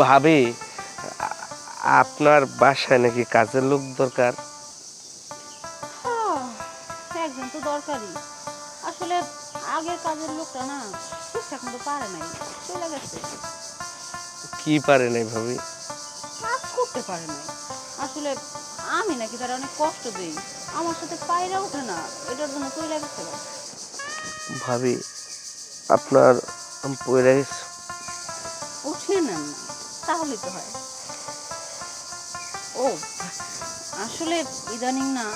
ভাবি, আপনার বাসায় নাকি কাজের লোক দরকার? একজন তো দরকারি। আসলে আগের কাজের লোকটা না ঠিকঠাক মতো পারে নাই, চলে গেছে। কি পারে নাই ভাবি? কাজ করতে পারে নাই। আসলে আমি নাকি তারা অনেক কষ্ট দেই, আমার সাথে পায়রা ওঠে না, এটার জন্য চলে গেছে। ভাবি, আপনার পয়রা গেছে? উঠিয়ে নেন না, তাহলেই তো হয়। ও আসলে ইদানিং না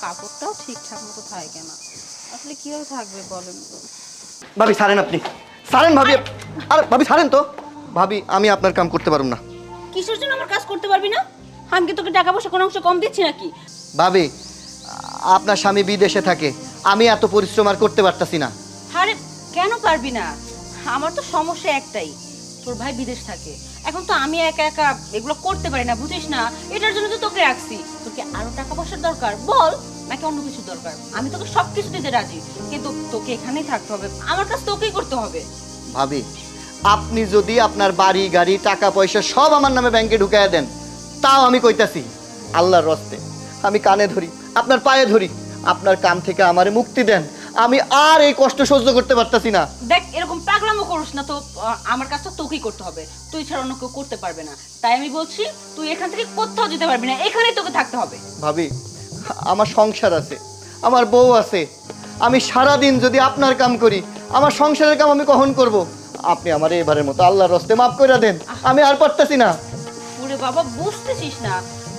কাপড়টাও ঠিকঠাক মতো থাকে না। আসলে কিভাবে থাকবে বলেন তো? ভাবি ছাড়েন, আপনি ছাড়েন ভাবি। আরে ভাবি ছাড়েন তো। ভাবি আমি আপনার কাম করতে পারুম না। কিসের জন্য আমার কাজ করতে পারবি না? আমি কি তোকে টাকা পয়সা কোনো অংশ কম দিচ্ছি নাকি? ভাবি আপনার স্বামী বিদেশে থাকে, আমি এত পরিশ্রম আর করতে পারতাছি না। আরে কেন পারবি না? আমার তো সমস্যা একটাই, তোর ভাই বিদেশ থাকে। এখন তো আমি একা একা এগুলো করতে পারি না, বুঝিস না? এটার জন্য তো তোকে রাখছি। তোর কি আরো টাকা পয়সার দরকার বল, নাকি অন্য কিছু দরকার? আমি তোকে সবকিছু দিতে রাজি, কিন্তু তোকে এখানেই থাকতে হবে, আমার কাজ তোকেই করতে হবে। ভাবি আপনি যদি আপনার বাড়ি গাড়ি টাকা পয়সা সব আমার নামে ব্যাংকে ঢুকাইয়া দেন, তাও আমি কইতাছি আল্লাহর রস্তে আমি কানে ধরি, আপনার পায়ে ধরি, আপনার কাম থেকে আমারে মুক্তি দেন। আমি আর এই কষ্ট সহ্য করতে পারতাছি না। দেখ এরকম পাগলামো করিস না তো, আমার কাজটা তোকেই করতে হবে, তুই ছাড়া অন্য কেউ করতে পারবে না। তাই আমি বলছি তুই এখান থেকে কোথাও যেতে পারবি না, এখানেই তোকে থাকতে হবে। ভাবি আমার সংসার আছে, আমার বউ আছে, আমি সারা দিন যদি আপনার কাম করি, আমার সংসারের কাম আমি কখন করব? আপনি আমার এবারের মতো আল্লাহর রস্তে মাফ করে দেন, আমি আর পারতাছি না। ওরে বাবা, বুঝতেছিস না?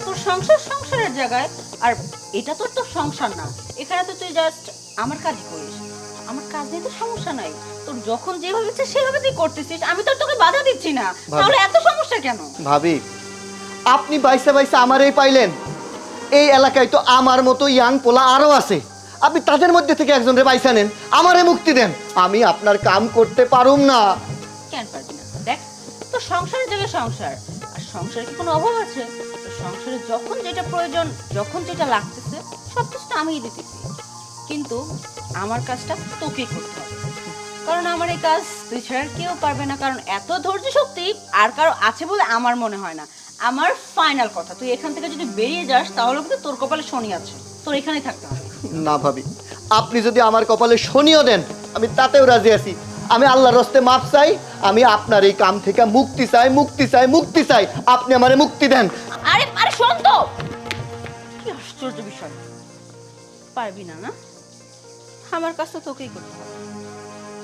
তোর সংসার সংসারের জায়গায়, আর এটা তো তোর সংসার না। এখানে তো তুই জাস্ট আমার কাজই করিস, আমার কাজ নিয়ে তো সমস্যা নাই। তোর যখন যেভাবে ইচ্ছে সেভাবে তুই করতেছিস, আমি তো তোকে বাধা দিচ্ছি না, তাহলে এত সমস্যা কেন? ভাবি আপনি বাইসা বাইসা আমারই পাইলেন, এই এলাকায় তো আমার মতো ইয়াং পোলা আরো আছে, আপনি তাদের মধ্যে থেকে একজনের বাইসা নেন, আমারে মুক্তি দেন। আমি আপনার কাম করতে পারুম না। কেন পারবি না? দেখ তোর সংসারের জায়গায় সংসার, আর সংসারে কি কোনো অভাব আছে? তোর সংসারে যখন যেটা প্রয়োজন, যখন যেটা লাগতেছে, সব কিছুটা আমিই দিতেছি, কিন্তু আমার কাজটা তোকেই করতে হবে। কারণ আমার এই কাজ তুই ছাড়া আর কেউ পারবে না, কারণ এত ধৈর্য শক্তি আর কারো আছে বলে আমার মনে হয় না। আমার ফাইনাল কথা, তুই এখান থেকে যদি বেরিয়ে যাস তাহলে কিন্তু তোর কপালে শনি আছে, তোর এখানেই থাকতে হবে। না ভাবি, আপনি যদি আমার কপালে শনিও দেন আমি তাতেও রাজি আছি। আমি আল্লাহর রস্তে মাফ চাই, আমি আপনার এই কাম থেকে মুক্তি চাই, মুক্তি চাই, মুক্তি চাই। আপনি আমারে মুক্তি দেন। আরে আরে শোন তো, কি আশ্চর্য বিষয়, পারবি না না? আমার কাজটা তোকেই করতে হবে।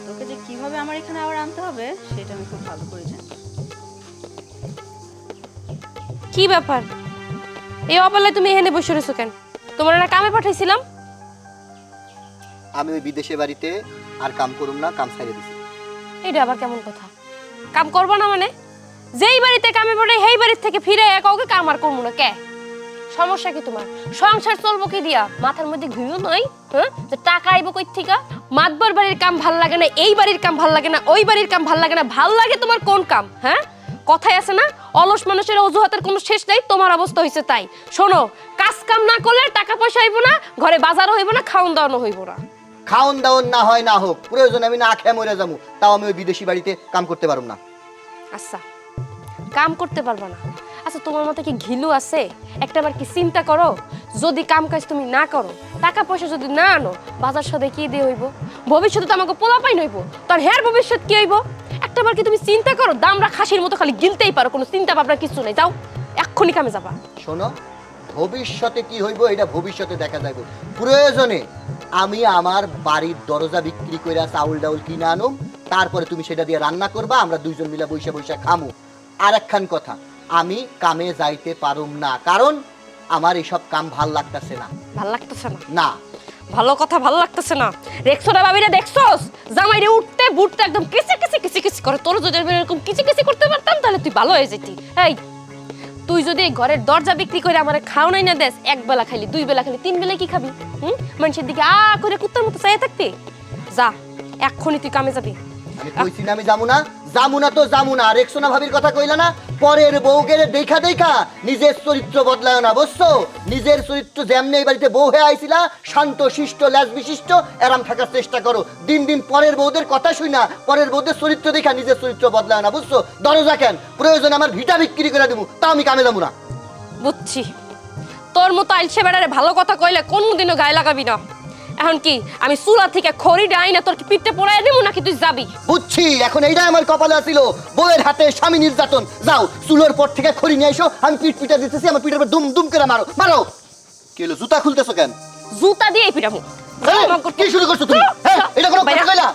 তোকে যে কিভাবে আমার এখানে আবার আনতে হবে সেটা আমি খুব ভালো করে জানি। কি ব্যাপার? এই অবলায় তুমি এখানে বসে রয়েছো কেন? তোমার না কামে পাঠাইছিলাম? আমি ওই বিদেশে বাড়িতে আর কাম করুম না, কাম ছাইড়ে দিছি। এটা আবার কেমন কথা? কাম করবো না মানে? যেই বাড়িতে কামে পড়ে সেই বাড়ির থেকে ফিরে কাউকে কাম আর করবো না কে? সমস্যা কি তোমার? সংসার চলবো কি দিয়া? মাথার মধ্যে ঘুমিও নয়? হ্যাঁ, যে টাকা আইবো কই থেকে? মাতবার বাড়ির কাম ভাল লাগে না, এই বাড়ির কাম ভাল লাগে না, ওই বাড়ির কাম ভাল লাগে না, ভাল লাগে তোমার কোন কাম? হ্যাঁ, কথাই আছে না, অলস মানুষের অজুহাতের কোনো শেষ নাই। তোমার অবস্থা হয়েছে তাই। শোনো, কাজ কাম না করলে টাকা পয়সা হইব না, ঘরে বাজারও হইব না, খাওন দাওয়ানো হইব না। খাওন দাওন না হয় না হোক, প্রয়োজন আমি না খেয়ে মরে যাবো, তাও আমি ওই বিদেশি বাড়িতে কাম করতে পারুম না। আচ্ছা, কাম করতে পারবা না? আচ্ছা, তোমার মতে কি ঘিলু আছে? একটাবার কি চিন্তা করো, যদি কাম কাজ তুমি না করো, টাকা পয়সা যদি না আনো, বাজার সদাই কি দিয়ে হইব? ভবিষ্যতে তো আমাকে পোলাপাই নইব, তোর হের ভবিষ্যৎ কি হইব? একটাবার কি তুমি চিন্তা করো? দামরা খাসির মতো খালি গিলতেই পারো, কোনো চিন্তা ভাবনা কিছু নেই। যাও এক্ষুনি কামে যাবা। শোনো, ভবিষ্যতে কি হইব এটা ভবিষ্যতে দেখা যাবে। প্রয়োজনে আমি আমার বাড়ির দরজা বিক্রি করে চাউল ডাউল কিনে আনুম, তারপরে তুমি সেটা দিয়ে রান্না করবা, আমরা দুইজন মিলে বৈশা বৈশা খামু। আর একখান কথা, আমি কামে যাইতে পারুম না, কারণ আমার এইসব কাম ভাল লাগতেছে না। ভাল লাগতেছে না? না, ভালো কথা, ভালো লাগতেছে না। দেখছো না ভাবিরা, দেখছোস জামাইরে উঠতে বুটতে একদম কিচি কিচি কিচি কিচি করে। তোর যদি এরকম কিচি কিচি করতে পারতাম তাহলে তুই ভালো হয়ে যেতি। এই, তুই যদি এই ঘরের দরজা বিক্রি করে আমারে খাও নাই না দেস, এক বেলা খাইলি, দুই বেলা খাইলি, তিন বেলা কি খাবি? মানুষের দিকে করে কুত্তার মতো চাইয়া থাকতি? যা এক্ষুনি তুই কামে যাবি। আমি কইছি না আমি যাবো না, জামুনা তো জামুনা, রেক্সোনা ভাবির কথা কইলা না, পরের বউকে দেখা দেখা নিজের চরিত্র বদলায় না, বুঝছো? নিজের চরিত্র যেমনি এই বাড়িতে বউ হয়ে আইছিলা, শান্ত শিষ্ট ল্যাজ বিশিষ্ট এরাম থাকার চেষ্টা করো। দিন দিন পরের বউদের কথা শুই না, পরের বউদের চরিত্র দেখা নিজের চরিত্র বদলায় না, বুঝছো? দরজা কেন, প্রয়োজন আমার ভিটা বিক্রি করে দেবো, তা আমি কামে যাবো না। বুঝছি, তোর মতো আইলছে বেড়ারে ভালো কথা কইলে কোনদিনও গায়ে লাগাবি না। এখন কি আমি চুলা থেকে খড়ি ডাই না তোর কি পিঠে পোড়াই দেবো নাকি তুই যাবি? বুঝছি, এখন এইটাই আমার কপালে আছিল, বউয়ের হাতে স্বামী নির্যাতন। যাও চুলোর পর থেকে খড়ি নিয়ে এসো, আমি পিঠ পিঠা দিতেছি, আমার পিঠের উপর দুম দুম করে মারো মারো। কি হলো, জুতা খুলতেছো কেন? জুতা দিয়ে পিটামু। এই, কি শুরু করছো তুমি? হ্যাঁ, এটা কোনো কথা কইলা?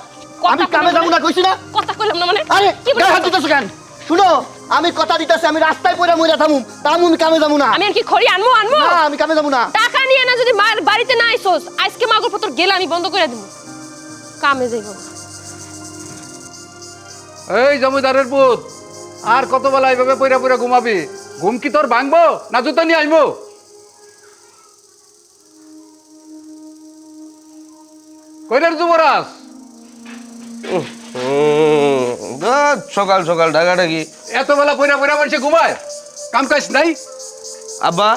আমি কামে যাবো না কইছি না? কথা কইলাম না মানে? আরে কি গায়ে হাত দিতেছো কেন? শুনো, আমি কথা দিতেছি, আমি রাস্তায় পড়ে মইরা থামুম, তামু আমি কামে যাবো না। আমি আর কি খড়ি আনবো? না, আমি কামে যাবো না। টাকা নিয়ে না যদি মায়ের বাড়িতে না আইসোস, আজকে মাগর পতর গেলে আমি বন্ধ করে দেবো, কামে যাইব না। এই জমিদারের পুত, আর কত বেলা এইভাবে পইরা পইরা ঘুমাবি? ঘুম কি তোর ভাঙবো না জুতো নিয়ে আইবো? কইরের যুবরাজ, সকাল সকাল ডাকাডাকি। এত বেলা পইরা পইরা মানুষে ঘুমায়, কাম কাজ নাই? আব্বা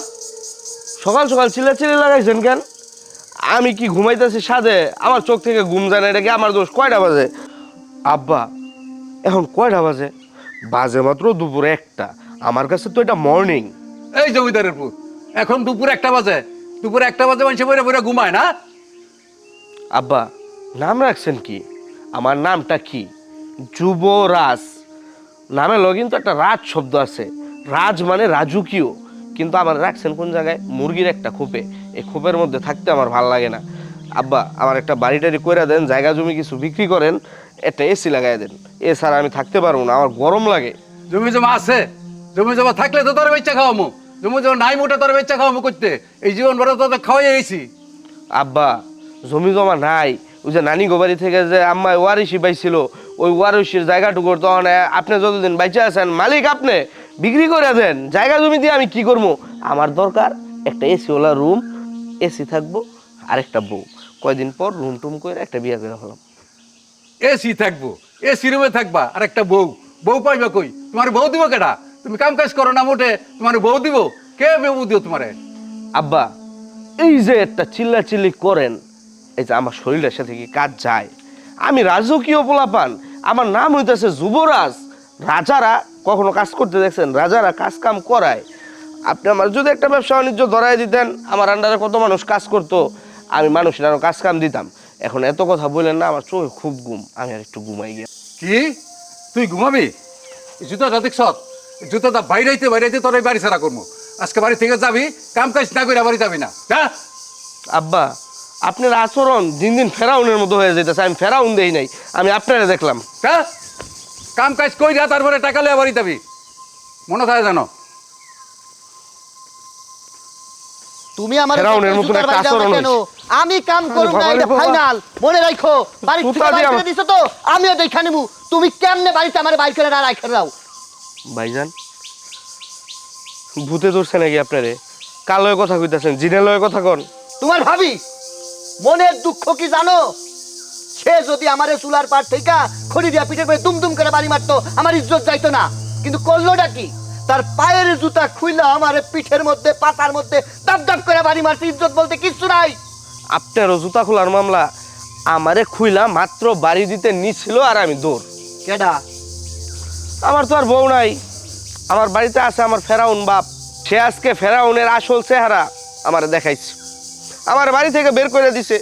সকাল সকাল চিল্লাচিল্লি লাগাইছেন কেন? আমি কি ঘুমাইতেছি সাদে? আমার চোখ থেকে ঘুম যায় না, এটা কি আমার দোষ? কয়টা বাজে আব্বা? এখন কয়টা বাজে? বাজে মাত্র দুপুর 1টা। আমার কাছে তো এটা মর্নিং। এই জমিদারের পুত, এখন দুপুর 1টা বাজে, দুপুর 1টা বাজে মানুষে পইরা পইরা ঘুমায় না? আব্বা নাম রাখছেন কি? আমার নামটা কি? যুবরাজ। নামে লগিন তো একটা রাজ শব্দ আছে, রাজ মানে রাজকীয়, কিন্তু আমার রাখছেন কোন জায়গায়? মুরগির একটা খোপে। এই খোপের মধ্যে থাকতে আমার ভালো লাগে না। আব্বা আমার একটা বাড়ি টাড়ি কইরা দেন, জায়গা জমি কিছু বিক্রি করেন, একটা এসি লাগাই দেন, এছাড়া আমি থাকতে পারবো না, আমার গরম লাগে। জমি জমা আছে, জমি জমা থাকলে তো তোর বেচা খাওয়ামু, জমি জমা নাই মোটা তোর বেচা খাওয়ামু করতে, এই জীবন ভরে তো খাওয়াই আইছি। আব্বা জমি জমা নাই, ওই যে নানি গোবাড়ি থেকে যে আম্মা ওয়ারিশি পাইছিল, ওই ওয়ারিশির জায়গাটুকুর তখন আপনি যতদিন বাইচে আছেন মালিক, আপনি বিক্রি করে দেন। জায়গা জমি দিয়ে আমি কি করবো? আমার দরকার একটা এসিওয়ালা রুম, এসি থাকবো, আর একটা বউ। কয়দিন পর রুম টুম করে একটা বিয়ে করে হলাম। এসি থাকবো, এসি রুমে থাকবা, আর একটা বউ, বউ পাইবা কই? তোমার বউ দিব কেডা? তুমি কাম কাজ করো না মোটে, তোমার বউ দিব কে? বউ দিও তোমারে? আব্বা এই যে একটা চিল্লাচিল্লি করেন, এই যে আমার শরীরের সাথে কি কাজ যায়? আমি রাজকীয় পোলাপান, আমার নাম হইতেছে যুবরাজ। রাজারা কখনো কাজ করতে দেখছেন? রাজারা কাজ কাম করায়। আপনি আমার যদি একটা ব্যবসা বাণিজ্য ধরাই দিতেন, আমার আন্ডারে কত মানুষ কাজ করতো, আমি মানুষের আরো কাজ কাম দিতাম। এখন এত কথা বললেন না, আমার চোখে খুব ঘুম, আমি আর একটু ঘুমাই গিয়া। কি তুই ঘুমাবি? জুতাটা দেখছ? জুতাটা বাইরাইতে বাইরাইতে তোর এই বাড়ি ছাড়া করবো। আজকে বাড়ি থেকে যাবি, কাম কাজ না করে বাড়ি যাবি না। হ্যাঁ আব্বা আপনার আচরণ দিন দিন ফেরাউনের মতো হয়ে যেতেছে। আমি ফেরাউন দেই নাই, আমি আপনারা দেখলাম। হ্যাঁ, কাম কাজ কইরা তারপরে টাকা লিয়ে বাড়ি যাবি, মনে থাকে জানো? তুমি আমার ফেরাউনের মতন একটা আচরণ কেন? হইছে। আমি কাম করব না, এটা ফাইনাল, মনে রাখো। বাড়ি থেকে জুতা দিয়ে বাইর করে দিছো তো, আমিও দেখা নেবো। তুমি কেমনে বাড়িতে আমার বাইর করে না রাখা দাও? ভাইজান ভূতে ধরছে নাকি আপনারে? কার লয়ে কথা কইতাছেন? জিনের লয়ে কথা কন। তোমার ভাবি মনের দুঃখ কি জানো? সে যদি আমারে চুলার পার থেকে খড়ি দিয়া পিঠে করে দুম দুম করে বাড়ি মারতো, আমার ইজ্জত যাইতো না। কিন্তু করলোটা কি? তার পায়ের জুতা খুইলা আমারে পিঠের মধ্যে পাতার মধ্যে দাপ দাপ করে বাড়ি মারছে। ইজ্জত বলতে কিচ্ছু নাই। আপনারও জুতা খোলার মামলা? আমারে খুইলা মাত্র বাড়ি দিতে নিছিল, আর আমি দৌড়। কেডা? আমার তো আর বউ নাই, আমার বাড়িতে আছে আমার ফেরাউন বাপ। সে আজকে ফেরাউনের আসল চেহারা আমারে দেখাইছে, আমার বাড়ি থেকে বের করে দিছে।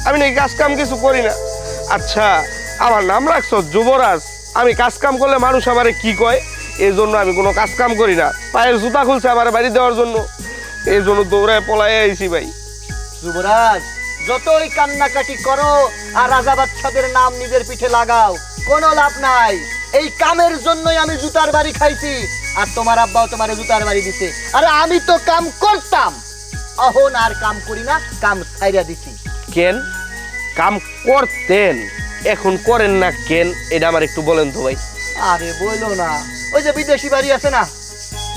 আমি নাকি কাজ কাম কিছু করি না। আচ্ছা আমার নাম রাখছো যুবরাজ, আমি কাজ কাম করলে মানুষ আমারে কি কয়? এই জন্য আমি কোনো কাজ কাম করি না। পায়ের জুতা খুলছে আমার বাড়ি দেওয়ার জন্য, এই জন্য দৌড়ায় পলাই আইছি ভাই। যুবরাজ, যতই কান্নাকাটি করো আর রাজা বাচ্চাদের নাম নিজের পিঠে লাগাও, কোনো লাভ নাই। এই কামের জন্যই আমি জুতার বাড়ি খাইছি, আর তোমার আব্বাও তোমার জুতার বাড়ি দিছে। আরে আমি তো কাম করতাম, অহন আর কাম করি না, কাম ছাইরা দিছি। কেন কাম করতেন, এখন করেন না কেন? এটা আমার একটু বলেন তো ভাই। আরে বইলো না, ওই যে বিদেশি বাড়ি আছে না,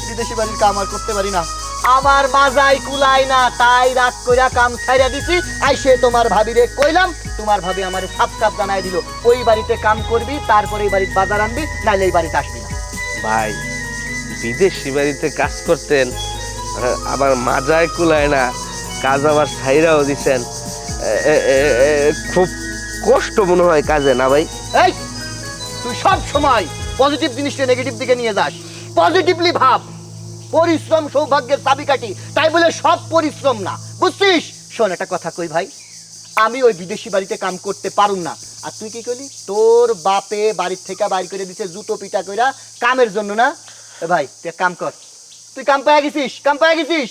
বিদেশি বাড়ির কাম আর করতে পারি না। আমার বাজাই কুলাই না, তাই রাগ কইরা কাম ছাইরা দিছি। আইসে তোমার ভাবিরে কইলাম, তোমার ভাবি আমারে সাপ সাপ জানাই দিল, ওই বাড়িতে কাম করবি, তারপরে এই বাড়িতে বাজার আনবি, নাইলে এই বাড়িতে আসবি না। ভাই বিদেশি বাড়িতে কাজ করতেন, আবার মাজায় কুলায় না, কাজ আবার ছাইরাও দিছেন, খুব কষ্ট মনে হয় কাজে, না ভাই? এই তুই সব সময় পজিটিভ জিনিসটা নেগেটিভ দিকে নিয়ে যাস, পজিটিভলি ভাব। পরিশ্রম সৌভাগ্যের চাবিকাঠি, তাই বলে সব পরিশ্রম না, বুঝছিস? শোন একটা কথা কই ভাই, আমি ওই বিদেশি বাড়িতে কাম করতে পারুম না। আর তুই কি করলি? তোর বাপে বাড়ির থেকে বাইর করে দিছে জুতো পিটা কইরা কামের জন্য না? এ ভাই তুই এক কাম কর, তুই কাম পাইয়া গেছিস, কাম পাইয়া গেছিস।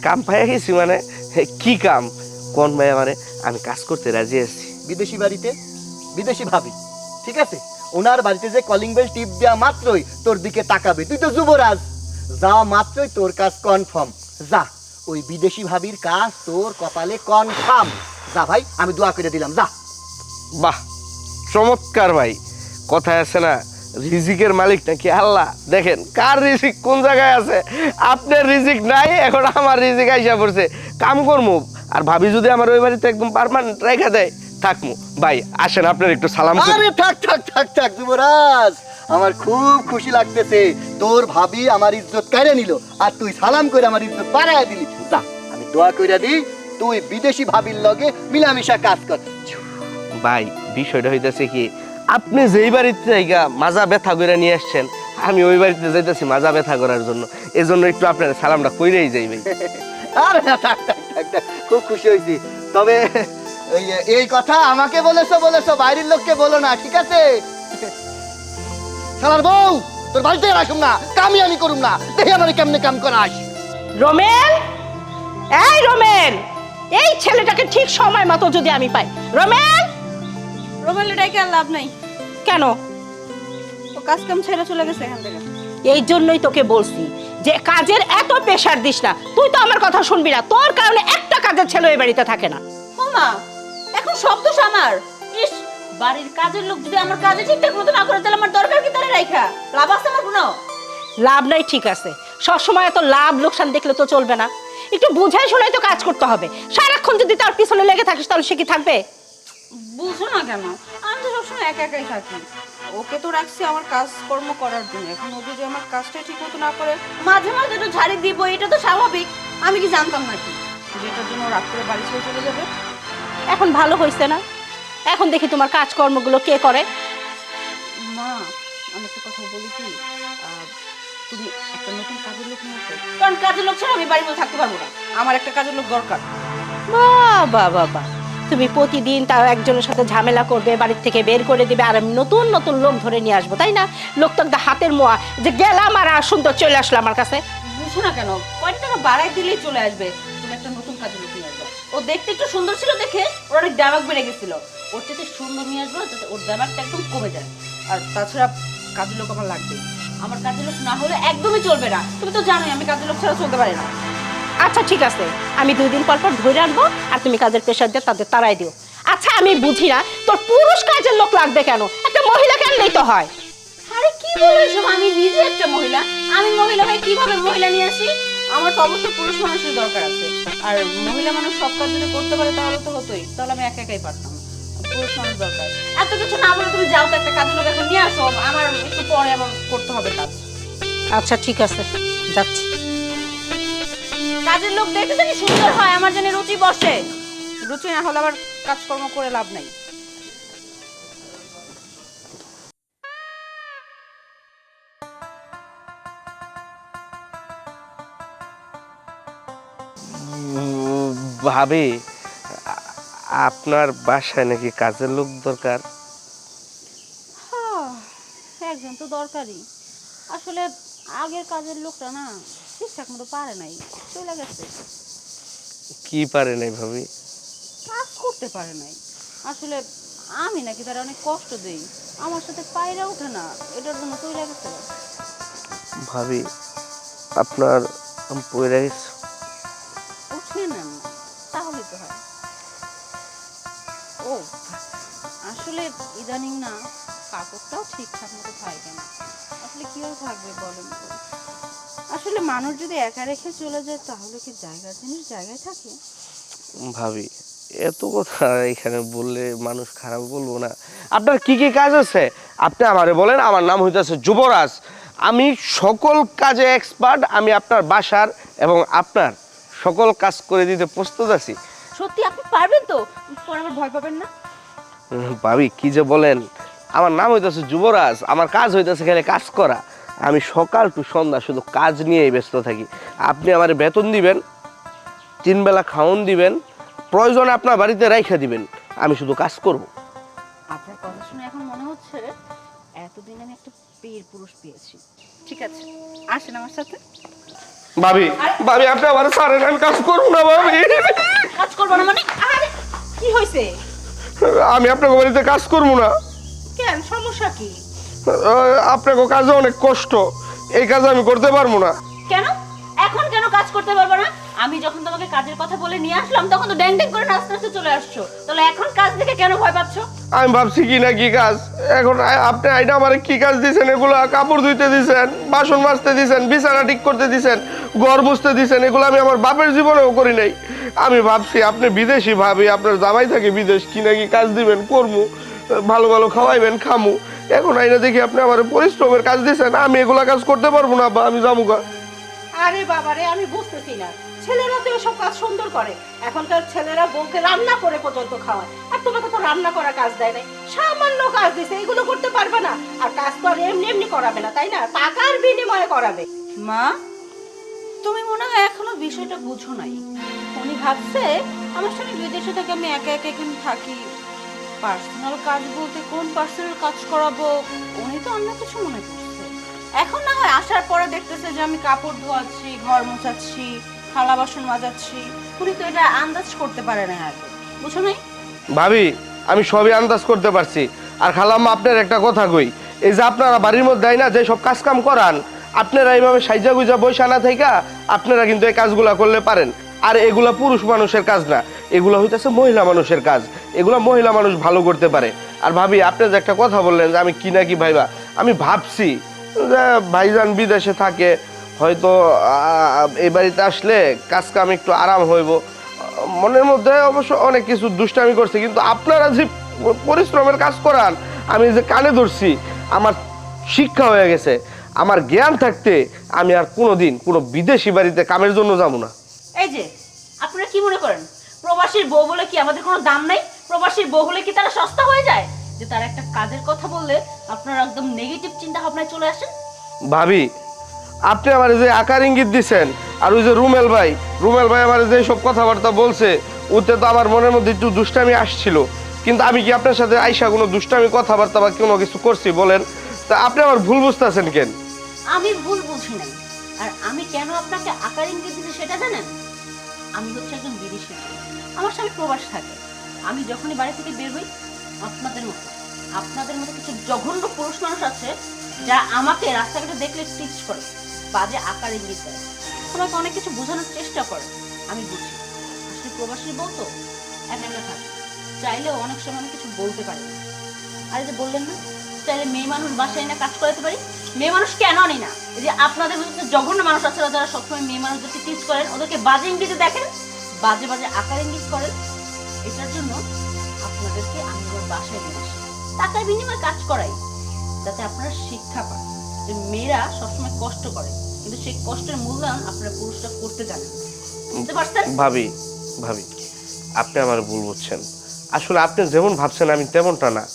কাম পাইয়া গেছি মানে? কি কাম কোন ভাই? মানে আমি কাজ করতে রাজি আছি। বিদেশি বাড়িতে বিদেশি ভাবি, ঠিক আছে? ওনার বাড়িতে যে কলিং বেল টিপ দেওয়া মাত্রই তোর দিকে তাকাবে, তুই তো যুবরাজ, যাওয়া মাত্রই তোর কাজ কনফার্ম। যা, ওই বিদেশি ভাবির কাজ তোর কপালে কনফার্ম। যা ভাই, আমি দোয়া করে দিলাম, যা। বাহ, চমৎকার ভাই। কথায় আছে না, রিজিকের মালিক নাকি আল্লাহ। দেখেন কার রিজিক কোন জায়গায় আছে। আপনার রিজিক নাই, এখন আমার রিজিক আইসা পড়ছে। কাম করবো, আর ভাবি যদি আমার ওই বাড়িতে একদম পার্মানেন্ট রেখে দেয়, থাকবো। ভাই আসেন, আপনার একটু সালাম করি। আরে থাক থাক থাক থাক যুবরাজ, আমার খুব খুশি লাগতেছে। তোর ভাবি আমার ইজ্জত কেড়ে নিল, আর তুই সালাম করে আমার ইজ্জত বাড়ায় দিলি। যা, আমি দোয়া কইরা দিই, তুই বিদেশি ভাবির লগে মিলামিশা কাজ কর। ভাই বিষয়টা হইতেছে কি, আপনি যেই বাড়িতে জায়গা মাজা ব্যথা করে নিয়ে আসছেন, আমি ওই বাড়িতে যাইতেছি মাজা ব্যথা করার জন্য। এজন্য একটু আপনার সালামটা কইরেই যাই ভাই। আরে না, থাক থাক থাক থাক, খুব খুশি হয়েছি। তবে এই কথা আমাকে বলেছো, বাইরের লোককে বলো না, ঠিক আছে? শালার বউ, তোর বাড়িতে রাখুম না, কামই আমি করুম না, দেখি আমার কেমনে কাম করাস। রোমেন, এই রোমেন, এই ছেলেটাকে ঠিক সময় মতো যদি আমি পাই। রোমেন, রোমেল এটাকে আর লাভ নাই, কেন? ও কাজ কাম ছেড়ে চলে গেছে এখান থেকে। এই জন্যই তোকে বলছি যে কাজের এত প্রেশার দিস না। তুই তো আমার কথা শুনবি না, তোর কারণে একটা কাজের ছেলে এই বাড়িতে থাকে না। ও মা, এখন সব দোষ আমার। ইস, বাড়ির কাজের লোক যদি আমার কাজে ঠিকঠাক মতো না করে, তাহলে আমার দরকার কি তারে রাইখা? লাভ আছে আমার কোনো? লাভ নাই, ঠিক আছে, সবসময় এত লাভ লোকসান দেখলে তো চলবে না। একটু বুঝাই শোনাই তো কাজ করতে হবে। সারাক্ষণ যদি তার পিছনে লেগে থাকিস, তাহলে সে কি থাকবে? বুঝো না কেন? আমি তো সবসময় একা একাই থাকি। ওকে তো রাখছি আমার কাজকর্ম করার জন্য। এখন ও যদি আমার কাজটা ঠিক মতো না করে, মাঝে মাঝে তো ঝাড়ি দিব, এটা তো স্বাভাবিক। আমি কি জানতাম নাকি যেটার জন্য রাগ করে বাড়ি ছেড়ে চলে যাবে? এখন ভালো হয়েছে না? এখন দেখি তোমার কাজকর্মগুলো কে করে। মা, আমি একটা কথা বলি কি, তুমি একটা নতুন কাজের লোক নিয়ে আসো। কারণ কাজের লোক ছাড়া আমি বাড়িতে থাকতে পারবো না, আমার একটা কাজের লোক দরকার। বাবা বাবা, তুমি প্রতিদিন তাও একজনের সাথে ঝামেলা করবে, বাড়ির থেকে বের করে দিবে, আর আমি নতুন নতুন লোক ধরে নিয়ে আসবো, তাই না? লোক তো একটা হাতের মোয়া, যে গেলাম আর সুন্দর চলে আসলো আমার কাছে। বুঝো না কেন? কয়েক টাকা বাড়াই দিলেই চলে আসবে। তুমি একটা নতুন কাজের লোক নিয়ে আসবে। ও দেখতে একটু সুন্দর ছিল দেখে ওর অনেক দামাক বেড়ে গেছিল। ওর চেয়ে সুন্দর নিয়ে আসবো যাতে ওর দামাকটা একদম কমে যায়। আর তাছাড়া কাজের লোক আমার লাগবে। আমার কাজের লোক না হলে একদমই চলবে না। তুমি তো জানোই আমি কাজের লোক ছাড়া চলতে পারি না। আচ্ছা ঠিক আছে, আমি 2 দিন পর পর ধরে আনবো, আর তুমি কাজের প্রেশার দিয়ে তাদের তাড়াই দিও। আচ্ছা আমি বুঝি না, তোর পুরুষ কাজের লোক লাগবে কেন? একটা মহিলা আনলেই তো হয়। আরে কি বলো এসব? আমি নিজে একটা মহিলা, আমি মহিলা হয়ে কিভাবে মহিলা নিয়ে আসি? আমার তো অবশ্যই পুরুষ মানুষের দরকার আছে। আর মহিলা মানুষ সব কাজ যদি করতে পারে তাহলে তো হতোই, তাহলে আমি একা একাই পারতাম। পুরুষ মানুষ দরকার। এত কিছু না বলে তুমি যাও তো, একটা কাজের লোক এখন নিয়ে আসো। আমার একটু পরে আবার করতে হবে কাজ। আচ্ছা ঠিক আছে, যাচ্ছি। কাজের লোক দেখতে জানি সুন্দর হয়, আমার জানি রুচি বসে। রুচি না হলে আবার কাজকর্ম করে লাভ নাই। ভাবি, আপনার বাসায় নাকি কাজের লোক দরকার? একজন তো দরকারই। আসলে আগের কাজের লোকটা না ঠিকঠাক মতো পারে নাই, চলে গেছে। কি পারে নাই ভাবি? কাজ করতে পারে নাই। আসলে আমি নাকি তারা অনেক কষ্ট দেই, আমার সাথে পায়রা ওঠে না, এটার জন্য চলে গেছে। ভাবি আপনার পড়ে গেছে? উঠিয়ে নেন না, তাহলে তো হয়। ও আসলে ইদানিং না কাপড়টাও ঠিকঠাক মতো থাকে না। আসলে কিভাবে থাকবে বলেন তো? আসলে মানুষ যদি একা রেখে চলে যায় তাহলে কি জায়গা জিনিস জায়গায় থাকে? ভাবি এত কথা এখানে বললে মানুষ খারাপ বলবো না। আপনার কি কি কাজ আছে আপনি আমারে বলেন। আমার নাম হইতেছে যুবরাজ, আমি সকল কাজে এক্সপার্ট। আমি আপনার বাসার এবং আপনার সকল কাজ করে দিতে প্রস্তুত আছি। সত্যি আপনি পারবেন তো? পরে আবার ভয় পাবেন না? ভাবি কি যে বলেন, আমার নাম হইতেছে যুবরাজ, আমার কাজ হইতেছে খালি কাজ করা। আমি সকাল টু সন্ধ্যা শুধু কাজ নিয়েই ব্যস্ত থাকি। আপনি আমার বেতন দিবেন, 3 বেলা খাওন দিবেন, প্রয়োজনে আপনার বাড়িতে রাইখা দিবেন, আমি শুধু কাজ করব। আপনার কথা শুনে এখন মনে হচ্ছে এতদিন আমি একটা বীর পুরুষ পেয়েছি। ঠিক আছে, আসেন আমার সাথে। ভাবি ভাবি আপনি আমার সারেন, আমি কাজ করবো না ভাবি। কাজ করবো না মানে? আরে কি হয়েছে? আমি আপনাকে বাড়িতে কাজ করবো না। কেন, সমস্যা কি? আপনাকে কাজে অনেক কষ্ট, এই কাজ আমি করতে পারবো না। কেন এখন কেন কাজ করতে পারবো না? আমি যখন তোমাকে কাজের কথা বলে নিয়ে আসলাম তখন তো ড্যাং ড্যাং করে নাচতে নাচতে চলে আসছো, তাহলে এখন কাজ দেখে কেন ভয় পাচ্ছো? আমি ভাবছি কি না কি কাজ। এখন আপনি আইডা আমার কি কাজ দিছেন? এগুলা কাপড় ধুইতে দিছেন, বাসন মাজতে দিছেন, বিছানা ঠিক করতে দিছেন, ঘর মুছতে দিছেন, এগুলো আমি আমার বাপের জীবনেও করি নাই। আমি ভাবছি আপনি বিদেশি, ভাবি আপনার জামাই থাকে বিদেশ, কি না কি কাজ দিবেন, করমু, ভালো ভালো খাওয়াইবেন, খামু। এখন আইনা দেখি আপনি আমার পরিশ্রমের কাজ দিছেন, আমি এগুলা কাজ করতে পারবো না, বা আমি যাবো গা। আরে বাবারে, আমি বুঝতেছি না, ছেলেরা তো এসব কাজ সুন্দর করে। এখনকার ছেলেরা বউকে রান্না করে পর্যন্ত খাওয়ায়, আর তোমাকে তো রান্না করা কাজ দেয় নাই, সামান্য কাজ দিছে, এগুলো করতে পারবে না। আর কাজ তো আর এমনি এমনি করাবে না, তাই না? টাকার বিনিময়ে করাবে। মা, তুমি মনে হয় এখনো বিষয়টা বুঝো নাই। উনি ভাবছে আমার স্বামী বিদেশে থেকে আমি একা একা এখানে থাকি, পার্সোনাল কাজ বলতে কোন পার্সোনাল কাজ করাবো উনি তো অন্য কিছু মনে করছে। এখন না হয় আসার পরে দেখতেছে যে আমি কাপড় ধোয়াচ্ছি, ঘর মোছাচ্ছি, থালা বাসন মাজাচ্ছি, উনি তো এটা আন্দাজ করতে পারে না আগে, বুঝো নাই? ভাবি আমি সবই আন্দাজ করতে পারছি। আর খালাম্মা আপনার একটা কথা কই, এই যে আপনারা বাড়ির মধ্যে না যে সব কাজ কাম করান, আপনারা এইভাবে সাইজা গুজা বৈশা না থাইকা আপনারা কিন্তু এই কাজগুলা করলে পারেন। আর এগুলা পুরুষ মানুষের কাজ না, এগুলা হইতেছে মহিলা মানুষের কাজ, এগুলা মহিলা মানুষ ভালো করতে পারে। আর ভাবি আপনি যে একটা কথা বললেন যে আমি কি না কি ভাইবা, আমি ভাবছি যে ভাইজান বিদেশে থাকে, হয়তো এই বাড়িতে আসলে কাজ কাম একটু আরাম হইব। মনের মধ্যে অবশ্য অনেক কিছু দুষ্টামি করছে, কিন্তু আপনারা যে পরিশ্রমের কাজ করান আমি যে কানে ধরছি, আমার শিক্ষা হয়ে গেছে। আমার জ্ঞান থাকতে আমি আর কোনোদিন কোনো বিদেশি বাড়িতে কামের জন্য যাবো না। এই যে আপনারা কি মনে করেন প্রবাসীর বউ বলে কি আমাদের কোনো দাম নাই? প্রবাসীর বউ হলে কি তারা সস্তা হয়ে যায় যে তারা একটা কাজের কথা বললে আপনারা একদম নেগেটিভ চিন্তা ভাবনায় চলে আসেন? ভাবি আপনি আমার যে আকার ইঙ্গিত দিচ্ছেন, আর ওই যে রুমেল ভাই আমার যে সব কথাবার্তা বলছে, ওতে তো আমার মনের মধ্যে একটু দুষ্টামি আসছিল। কিন্তু আমি কি আপনার সাথে আইসা কোনো দুষ্টামি কথাবার্তা বা কোনো কিছু করছি বলেন? তা আপনি আমার ভুল বুঝতেছেন কেন? আমি ভুল বুঝি নাই। আর আমি কেন আপনাকে আকার ইঙ্গিত দিচ্ছি সেটা জানেন? আমি হচ্ছে একজন বিদেশি, আমার স্বামী প্রবাস থাকে। আমি যখনই বাড়ি থেকে বের হই আপনাদের মতো কিছু জঘন্য পুরুষ মানুষ আছে যারা আমাকে রাস্তাঘাটে দেখলে টিচ করে, বাজে আকার ইঙ্গিত দেয়, আমাকে অনেক কিছু বোঝানোর চেষ্টা করে। আমি বুঝি আসলে প্রবাসী বউ তো একা একা থাকে, চাইলেও অনেক সময় অনেক কিছু বলতে পারে না। আর এই যে বললেন না চাইলে মেয়ে মানুষ বাসায় না কাজ করাতে পারি, মেয়ে মানুষ কেন আনি না? এই যে আপনাদের মধ্যে জঘন্য মানুষ আছে যারা সবসময় মেয়ে মানুষদেরকে টিচ করেন, ওদেরকে বাজে ইঙ্গিতে দেখেন, বাজে বাজে আকার ইঙ্গিত করেন, এটার জন্য আপনাদেরকে আমি আমার বাসায় নিয়ে আসি, টাকার বিনিময়ে কাজ করাই, যাতে আপনারা শিক্ষা পান যে মেয়েরা সবসময় কষ্ট করে, কিন্তু সেই কষ্টের মূল্যায়ন আপনারা পুরুষরা করতে জানেন। বুঝতে পারছেন? ভাবি আপনি আমার ভুল বুঝছেন। আসলে আপনি যেমন ভাবছেন আমি তেমনটা না।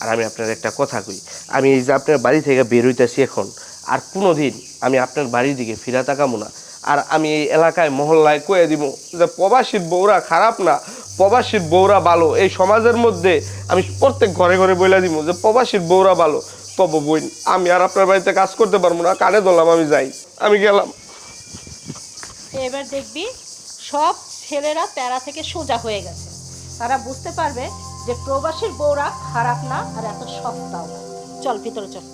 আর আমি আপনার একটা কথা কই, আমি এই যে আপনার বাড়ি থেকে বের হইতেছি এখন, আর কোনো দিন আমি আপনার বাড়ির দিকে ফিরা তাকাবো না। আর আমি এই এলাকায় মহল্লায় কয়ে দিব যে প্রবাসীর বউরা খারাপ না, প্রবাসীর বউরা ভালো। এই সমাজের মধ্যে আমি প্রত্যেক ঘরে ঘরে বলে দিব যে প্রবাসীর বউরা ভালো। তবে বই আমি আর আপনার বাড়িতে কাজ করতে পারবো না, কানে ধরলাম, আমি যাই, আমি গেলাম। এবার দেখবি সব ছেলেরা তেরা থেকে সোজা হয়ে গেছে, তারা বুঝতে পারবে যে প্রবাসীর বউরা খারাপ না আর এত সস্তাও না। চল ভিতরে চল।